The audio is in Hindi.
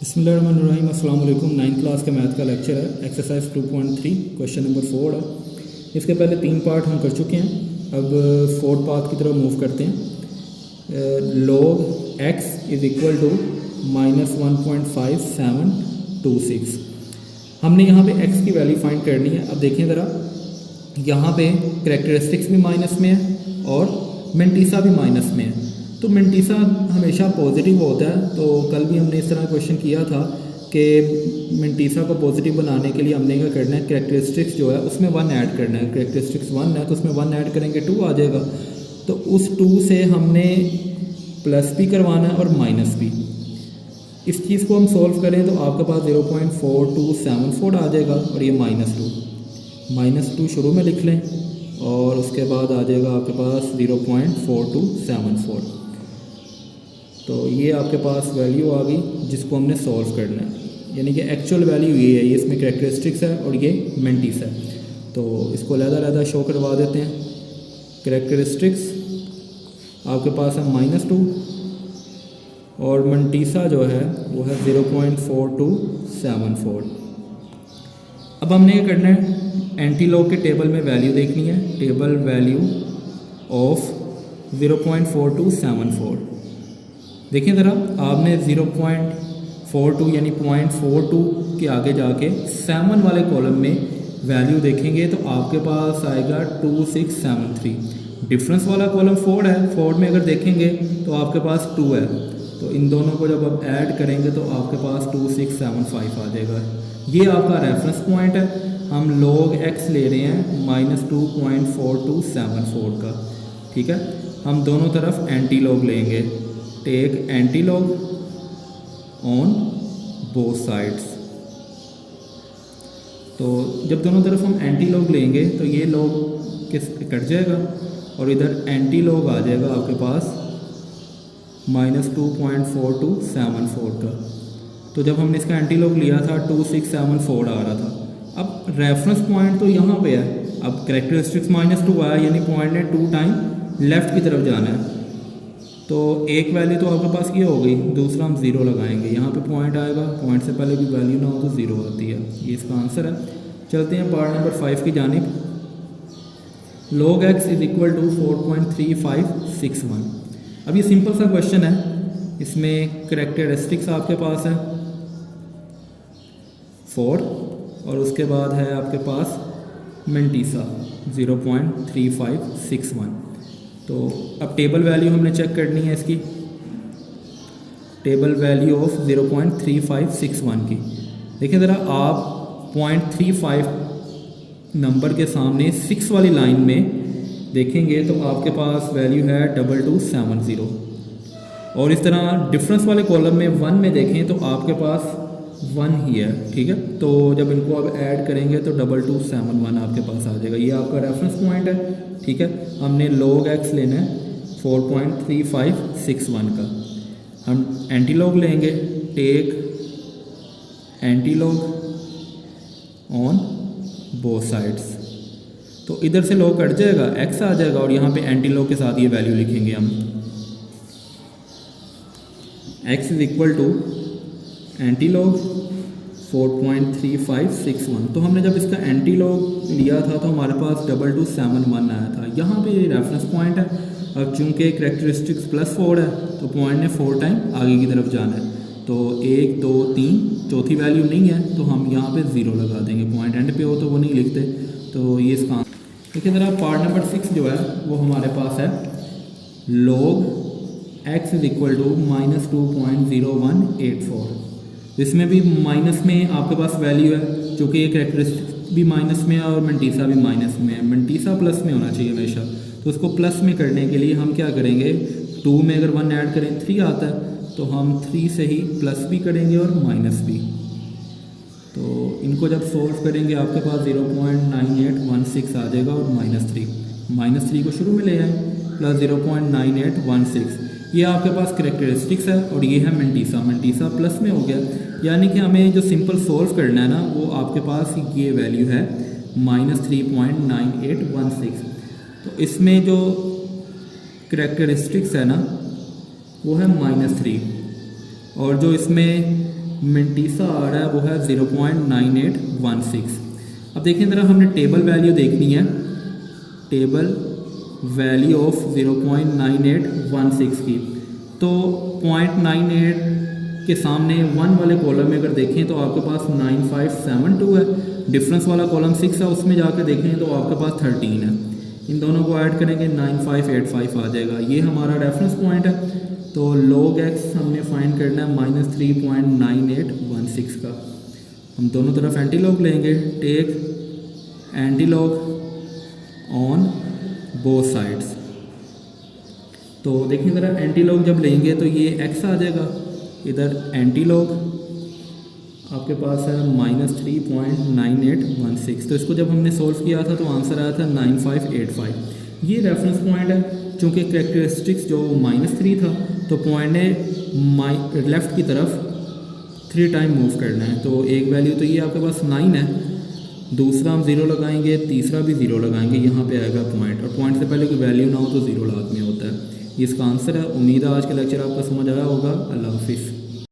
बिस्मिल्लाहिर्रहमानिर्रहीम। अस्सलाम वालेकुम। 9th क्लास का मैथ का लेक्चर है। एक्सरसाइज 2.3 क्वेश्चन नंबर 4 है। इसके पहले 3 पार्ट हम कर चुके हैं। अब 4th पार्ट की तरफ मूव करते हैं। log x is equal to -1.5726। हमने यहाँ पे x की वैल्यू फाइंड करनी है। अब देखें ज़रा, यहाँ पे करैक्टरिस्टिक्स भी माइनस में है और मेंटीसा भी माइनस में है। तो मेंटीसा हमेशा पॉजिटिव होता है। तो कल भी हमने इस तरह क्वेश्चन किया था कि मेंटीसा को पॉजिटिव बनाने के लिए हमने क्या करना है, करैक्टरिस्टिक्स जो है उसमें 1 ऐड करना है। करैक्टरिस्टिक्स 1 है तो उसमें 1 ऐड करेंगे 2 आ जाएगा। तो उस 2 से हमने प्लस भी करवाना है और माइनस भी। इस चीज़ को हम सोल्व करें तो आपके पास 0.4274 आ जाएगा और ये -2 शुरू में लिख लें और उसके बाद आ जाएगा आपके पास 0.4274। तो ये आपके पास वैल्यू आ गई जिसको हमने सॉल्व करना है, यानी कि एक्चुअल वैल्यू ये है। ये इसमें करैक्टरिस्टिक्स है और ये मेंटीसा है। तो इसको अलग-अलग शो करवा देते हैं। करैक्टरिस्टिक्स आपके पास है -2 और मेंटीसा जो है वो है 0.4274। अब हमने ये करना है, एंटीलॉग के टेबल में वैल्यू देखनी है। Table value of 0.4274। देखिए ज़रा, आपने 0.42 यानी 0.42 के आगे जाके 7 वाले कॉलम में वैल्यू देखेंगे तो आपके पास आएगा 2673। डिफरेंस वाला कॉलम 4 है। 4 में अगर देखेंगे तो आपके पास 2 है। तो इन दोनों को जब आप ऐड करेंगे तो आपके पास 2675 आ जाएगा। ये आपका रेफरेंस पॉइंट है। हम log x ले रहे हैं -2.4274 का। ठीक है, हम दोनों तरफ एंटी लॉग लेंगे। Take antilog on both sides. तो जब दोनों तरफ हम एंटी लॉग लेंगे तो ये लॉग कट जाएगा और इधर एंटी लॉग आ जाएगा आपके पास -2.4274 का। तो जब हमने इसका एंटी लॉग लिया था 2674 आ रहा था। अब रेफरेंस पॉइंट तो यहाँ पे है। अब करैक्टरिस्टिक्स -2 आया यानी पॉइंट ने 2 टाइम लेफ़्ट की तरफ जाना है। तो एक वैल्यू तो आपके पास ये हो गई, दूसरा हम 0 लगाएंगे। यहाँ पे पॉइंट आएगा, पॉइंट से पहले कोई वैल्यू ना हो तो 0 आती है। ये इसका आंसर है। चलते हैं पार्ट नंबर 5 की जानिब। log x is equal to 4.3561। अब ये सिंपल सा क्वेश्चन है। इसमें करैक्टरिस्टिक्स आपके पास है 4 और उसके बाद है आपके पास मेंटीसा 0.3561। तो अब टेबल वैल्यू हमने चेक करनी है इसकी। टेबल वैल्यू ऑफ 0.3561 की। देखिए ज़रा, आप 0.35 नंबर के सामने 6 वाली लाइन में देखेंगे तो आपके पास वैल्यू है 2270। और इस तरह डिफरेंस वाले कॉलम में 1 में देखें तो आपके पास 1 ही है। ठीक है, तो जब इनको आप ऐड करेंगे तो 2271 आपके पास आ जाएगा। ये आपका रेफरेंस पॉइंट है। ठीक है, हमने log x लेना है 4.3561 का। हम एंटी लॉग लेंगे। Take antilog on both sides. तो इधर से लॉग कट जाएगा, x आ जाएगा और यहाँ पे एंटी लॉग के साथ ये वैल्यू लिखेंगे हम। x is equal to antilog 4.3561। तो हमने जब इसका एंटी लॉग लिया था तो हमारे पास 2271 आया था। यहाँ पे ये रेफरेंस पॉइंट है। अब चूँकि करैक्टरिस्टिक्स +4 है तो पॉइंट ने 4 टाइम आगे की तरफ जाना है। तो 1 2 3 चौथी वैल्यू नहीं है तो हम यहाँ पे 0 लगा देंगे। पॉइंट एंड पे हो तो वो नहीं लिखते। तो ये इसका देखिए ज़रा, पार्ट नंबर 6 जो है वो हमारे पास है log x is equal to -2.0184। इसमें भी माइनस में आपके पास वैल्यू है, चूँकि ये करैक्टरिस्टिक्स भी माइनस में है और मेंटीसा भी माइनस में है। मेंटीसा प्लस में होना चाहिए हमेशा। तो उसको प्लस में करने के लिए हम क्या करेंगे, 2 में अगर 1 ऐड करें 3 आता है तो हम 3 से ही प्लस भी करेंगे और माइनस भी। तो इनको जब सोल्व करेंगे आपके पास 0.9816 आ जाएगा और -3 को शुरू में ले आए प्लस 0.9816। ये आपके पास करैक्टरिस्टिक्स है और ये है मेंटीसा प्लस में हो गया। यानी कि हमें जो सिंपल सोल्व करना है ना, वो आपके पास ये वैल्यू है -3.9816। तो इसमें जो करैक्टरिस्टिक्स है ना वो है -3 और जो इसमें मेंटीसा आ रहा है वो है 0.9816। अब देखें ज़रा, हमने टेबल वैल्यू देखनी है, टेबल वैल्यू ऑफ 0.9816 की। तो 0.98 के सामने 1 वाले कॉलम में अगर देखें तो आपके पास 9572 है, डिफरेंस वाला कॉलम 6 है, उसमें जाकर देखें तो आपके पास 13 है। इन दोनों को ऐड करेंगे 9585 आ जाएगा। ये हमारा रेफरेंस पॉइंट है। तो log x हमने फाइंड करना है -3.9816 का। हम दोनों तरफ एंटी लॉग लेंगे, take antilog on both sides. तो देखिए ज़रा, एंटी लॉग जब लेंगे तो ये x आ जाएगा, इधर एंटी लॉग आपके पास है -3.9816। तो इसको जब हमने सॉल्व किया था तो आंसर आया था 9585। ये रेफरेंस पॉइंट है। चूँकि करेक्टरिस्टिक्स जो -3 था तो पॉइंट ने लेफ़्ट की तरफ 3 टाइम मूव करना है। तो एक वैल्यू तो ये आपके पास 9 है, दूसरा हम 0 लगाएंगे, तीसरा भी 0 लगाएंगे, यहाँ पे आएगा पॉइंट। और पॉइंट से पहले कोई वैल्यू ना हो तो 0 लाजमी होता है। ये इसका आंसर है। उम्मीद है आज का लेक्चर आपको समझ आया होगा। अल्लाह हाफिज़।